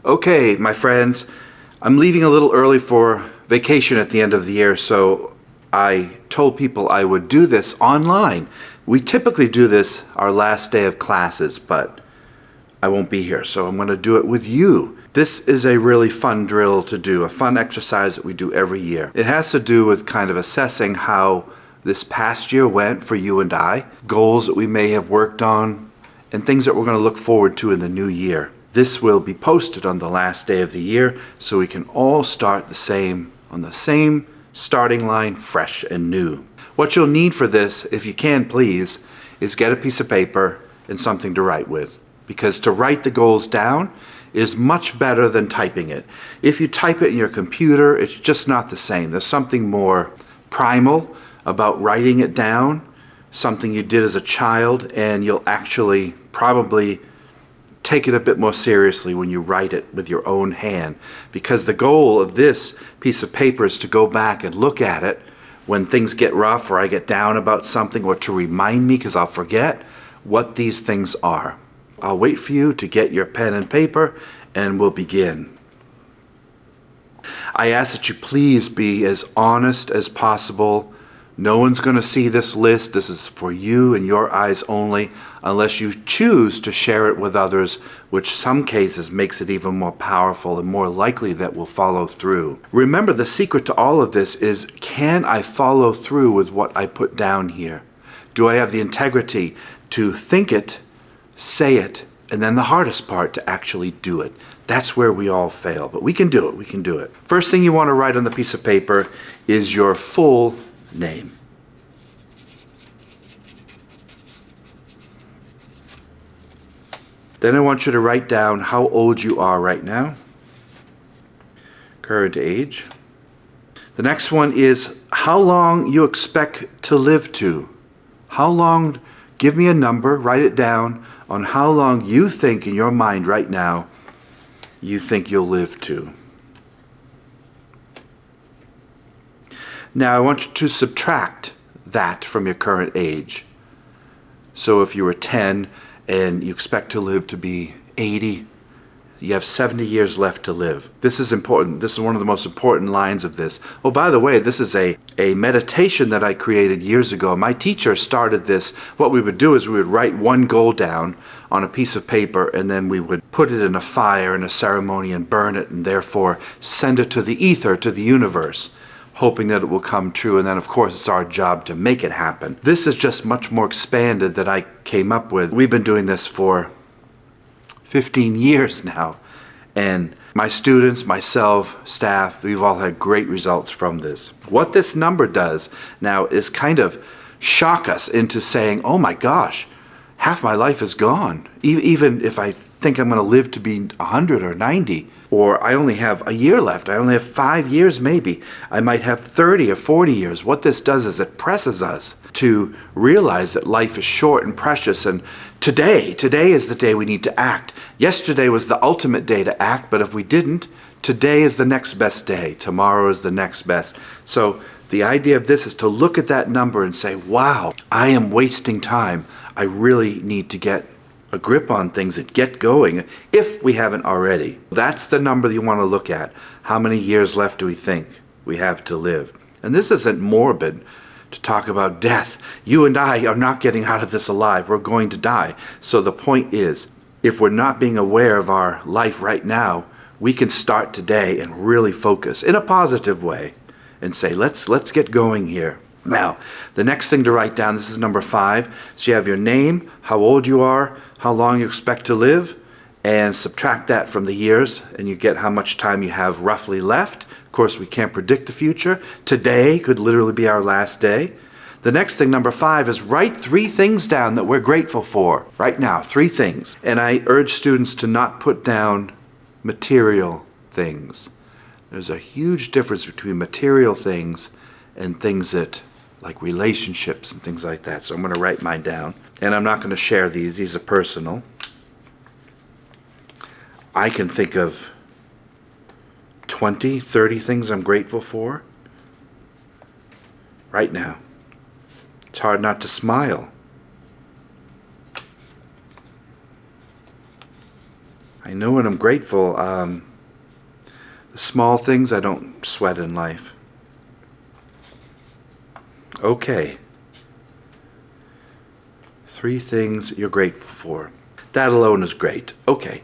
Okay, my friends, I'm leaving a little early for vacation at the end of the year, so I told people I would do this online. We typically do this our last day of classes, but I won't be here, so I'm going to do it with you. This is a really fun drill to do, a fun exercise that we do every year. It has to do with kind of assessing how this past year went for you and I, goals that we may have worked on, and things that we're going to look forward to in the new year. This will be posted on the last day of the year, so we can all start on the same starting line, fresh and new. What you'll need for this, if you can please, is get a piece of paper and something to write with. Because to write the goals down is much better than typing it. If you type it in your computer, it's just not the same. There's something more primal about writing it down, something you did as a child, and you'll actually probably take it a bit more seriously when you write it with your own hand. Because the goal of this piece of paper is to go back and look at it when things get rough or I get down about something, or to remind me, because I'll forget, what these things are. I'll wait for you to get your pen and paper and we'll begin. I ask that you please be as honest as possible. No one's going to see this list. This is for you and your eyes only, unless you choose to share it with others, which some cases makes it even more powerful and more likely that we'll follow through. Remember, the secret to all of this is, can I follow through with what I put down here? Do I have the integrity to think it, say it, and then the hardest part, to actually do it? That's where we all fail, but we can do it, we can do it. First thing you want to write on the piece of paper is your full name. Then I want you to write down how old you are right now, current age. The next one is how long you expect to live to. How long, give me a number, write it down on how long you think in your mind right now you think you'll live to. Now I want you to subtract that from your current age. So if you were 10 and you expect to live to be 80, you have 70 years left to live. This is important. This is one of the most important lines of this. Oh, by the way, this is a meditation that I created years ago. My teacher started this. What we would do is we would write one goal down on a piece of paper, and then we would put it in a fire in a ceremony and burn it, and therefore send it to the ether, to the universe, hoping that it will come true. And then, of course, it's our job to make it happen. This is just much more expanded that I came up with. We've been doing this for 15 years now, and my students, myself, staff, we've all had great results from this. What this number does now is kind of shock us into saying, oh my gosh, half my life is gone. Even if I think I'm going to live to be 100 or 90, or I only have a year left, I only have 5 years maybe, I might have 30 or 40 years. What this does is it presses us to realize that life is short and precious, and today is the day we need to act. Yesterday was the ultimate day to act, but if we didn't, today is the next best day. Tomorrow is the next best. So the idea of this is to look at that number and say, wow, I am wasting time. I really need to get a grip on things and get going, if we haven't already. That's the number you want to look at. How many years left do we think we have to live? And this isn't morbid to talk about death. You and I are not getting out of this alive. We're going to die. So the point is, if we're not being aware of our life right now, we can start today and really focus in a positive way and say, let's get going here. Now, the next thing to write down, this is number 5. So you have your name, how old you are, how long you expect to live, and subtract that from the years, and you get how much time you have roughly left. Of course, we can't predict the future. Today could literally be our last day. The next thing, number 5, is write 3 things down that we're grateful for right now, 3 things. And I urge students to not put down material things. There's a huge difference between material things and things that, like relationships and things like that. So I'm going to write mine down. And I'm not going to share these. These are personal. I can think of 20, 30 things I'm grateful for right now. It's hard not to smile. I know when I'm grateful. The small things I don't sweat in life. Okay. 3 things you're grateful for. That alone is great. Okay.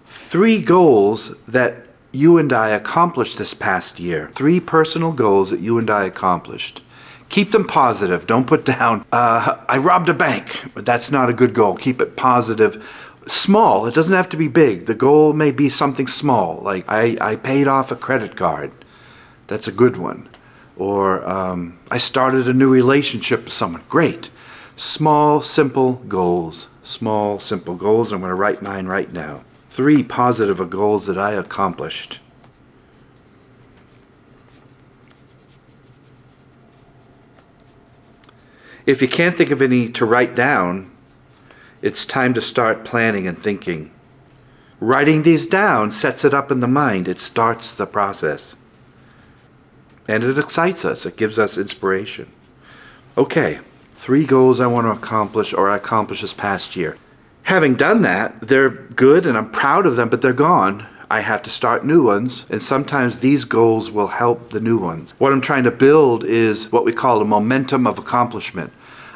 3 goals that you and I accomplished this past year. 3 personal goals that you and I accomplished. Keep them positive. Don't put down, I robbed a bank. That's not a good goal. Keep it positive. Small. It doesn't have to be big. The goal may be something small, like I paid off a credit card. That's a good one. Or I started a new relationship with someone. Great. Small, simple goals. Small, simple goals. I'm going to write mine right now. 3 positive goals that I accomplished. If you can't think of any to write down, it's time to start planning and thinking. Writing these down sets it up in the mind. It starts the process. And it excites us. It gives us inspiration. Okay, 3 goals I want to accomplish or I accomplished this past year. Having done that, they're good and I'm proud of them, but they're gone. I have to start new ones, and sometimes these goals will help the new ones. What I'm trying to build is what we call a momentum of accomplishment.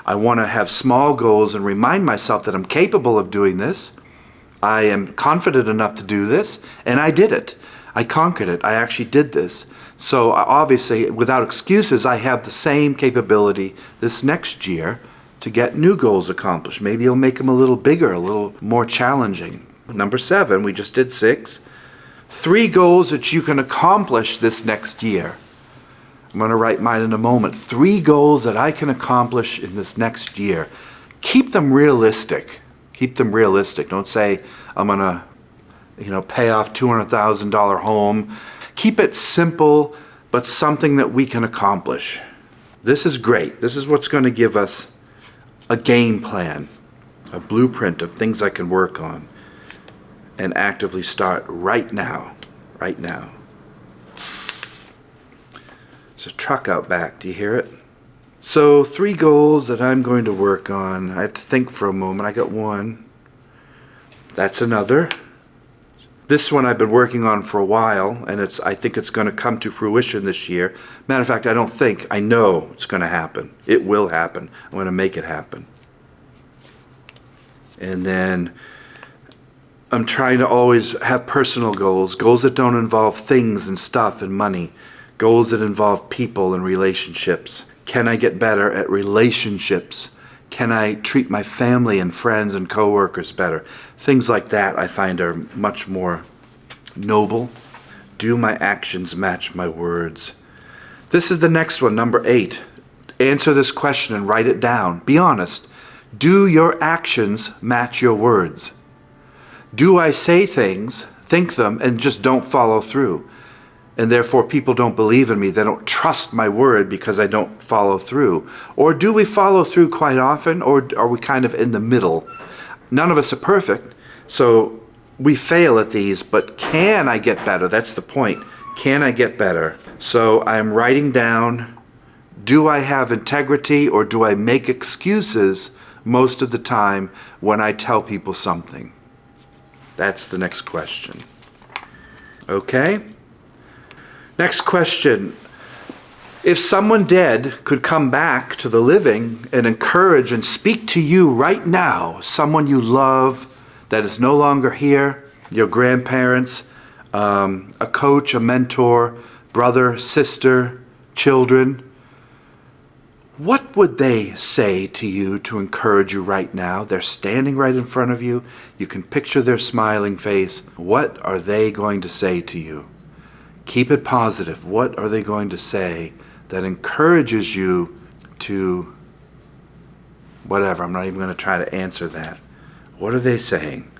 I want to have small goals and remind myself that I'm capable of doing this. I am confident enough to do this, and I did it. I conquered it. I actually did this. So obviously, without excuses, I have the same capability this next year to get new goals accomplished. Maybe I'll make them a little bigger, a little more challenging. Number 7, we just did 6. 3 goals that you can accomplish this next year. I'm going to write mine in a moment. 3 goals that I can accomplish in this next year. Keep them realistic. Keep them realistic. Don't say, I'm going to, pay off $200,000 home. Keep it simple, but something that we can accomplish. This is great. This is what's going to give us a game plan, a blueprint of things I can work on and actively start right now. Right now. There's a truck out back. Do you hear it? So 3 goals that I'm going to work on. I have to think for a moment. I got 1. That's another. This one I've been working on for a while, and I think it's going to come to fruition this year. Matter of fact, I know it's going to happen. It will happen. I'm going to make it happen. And then I'm trying to always have personal goals that don't involve things and stuff and money, goals that involve people and relationships. Can I get better at relationships? Can I treat my family and friends and coworkers better? Things like that I find are much more noble. Do my actions match my words? This is the next one, number 8. Answer this question and write it down. Be honest. Do your actions match your words? Do I say things, think them, and just don't follow through? And therefore people don't believe in me. They don't trust my word because I don't follow through. Or do we follow through quite often, or are we kind of in the middle? None of us are perfect, so we fail at these, but can I get better? That's the point. Can I get better? So I'm writing down, do I have integrity or do I make excuses most of the time when I tell people something? That's the next question. Okay? Next question. If someone dead could come back to the living and encourage and speak to you right now, someone you love that is no longer here, your grandparents, a coach, a mentor, brother, sister, children, what would they say to you to encourage you right now? They're standing right in front of you. You can picture their smiling face. What are they going to say to you? Keep it positive. What are they going to say that encourages you to whatever? I'm not even going to try to answer that. What are they saying?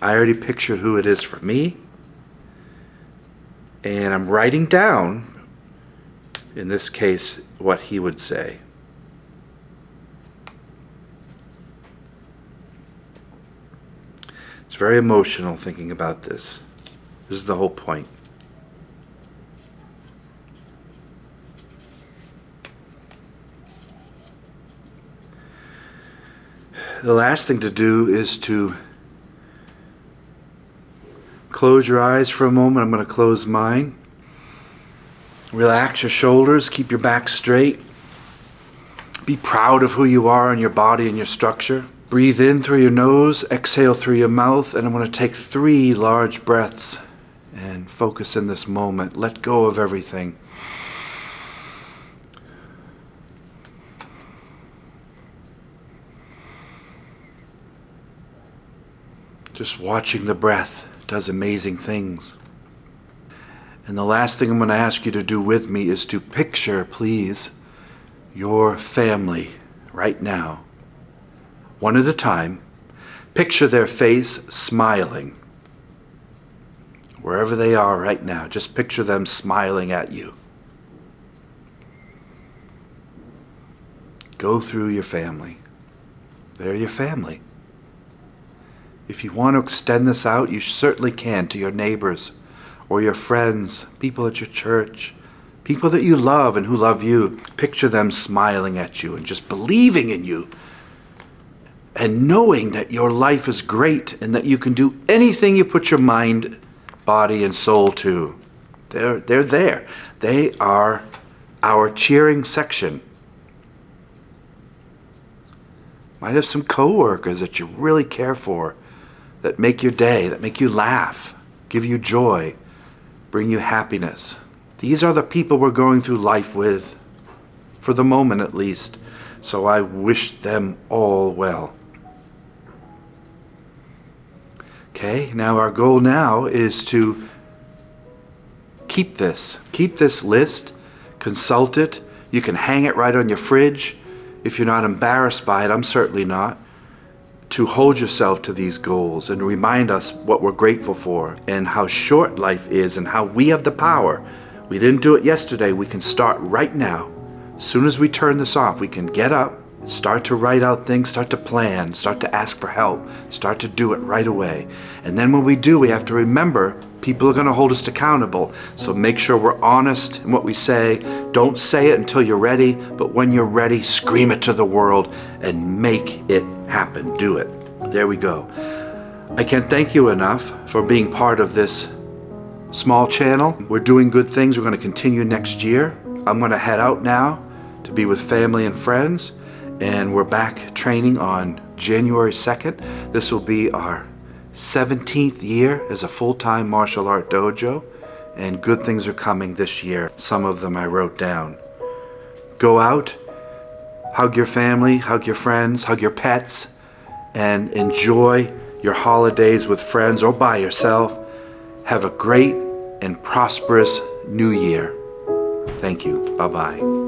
I already pictured who it is for me. And I'm writing down, in this case, what he would say. It's very emotional thinking about this. This is the whole point. The last thing to do is to Close your eyes for a moment. I'm going to close mine. Relax your shoulders. Keep your back straight. Be proud of who you are and your body and your structure. Breathe in through your nose. Exhale through your mouth. And I'm going to take 3 large breaths and focus in this moment. Let go of everything. Just watching the breath does amazing things. And the last thing I'm going to ask you to do with me is to picture, please, your family right now. One at a time. Picture their face smiling. Wherever they are right now, just picture them smiling at you. Go through your family. They're your family. If you want to extend this out, you certainly can to your neighbors or your friends, people at your church, people that you love and who love you. Picture them smiling at you and just believing in you and knowing that your life is great and that you can do anything you put your mind, body, and soul to. They're there. They are our cheering section. Might have some coworkers that you really care for, that make your day, that make you laugh, give you joy, bring you happiness. These are the people we're going through life with, for the moment at least. So I wish them all well. Okay, now our goal now is to keep this list, consult it. You can hang it right on your fridge if you're not embarrassed by it. I'm certainly not. To hold yourself to these goals and remind us what we're grateful for and how short life is and how we have the power. We didn't do it yesterday. We can start right now. As soon as we turn this off, we can get up, start to write out things, start to plan, start to ask for help, start to do it right away. And then when we do, we have to remember people are going to hold us accountable. So make sure we're honest in what we say. Don't say it until you're ready, but when you're ready, scream it to the world and make it happen. Do it. There we go. I can't thank you enough for being part of this small channel. We're doing good things. We're going to continue next year. I'm going to head out now to be with family and friends, and we're back training on January 2nd. This will be our 17th year as a full-time martial art dojo, and good things are coming this year. Some of them I wrote down. Go out, hug your family, hug your friends, hug your pets, and enjoy your holidays with friends or by yourself. Have a great and prosperous new year. Thank you. Bye-bye.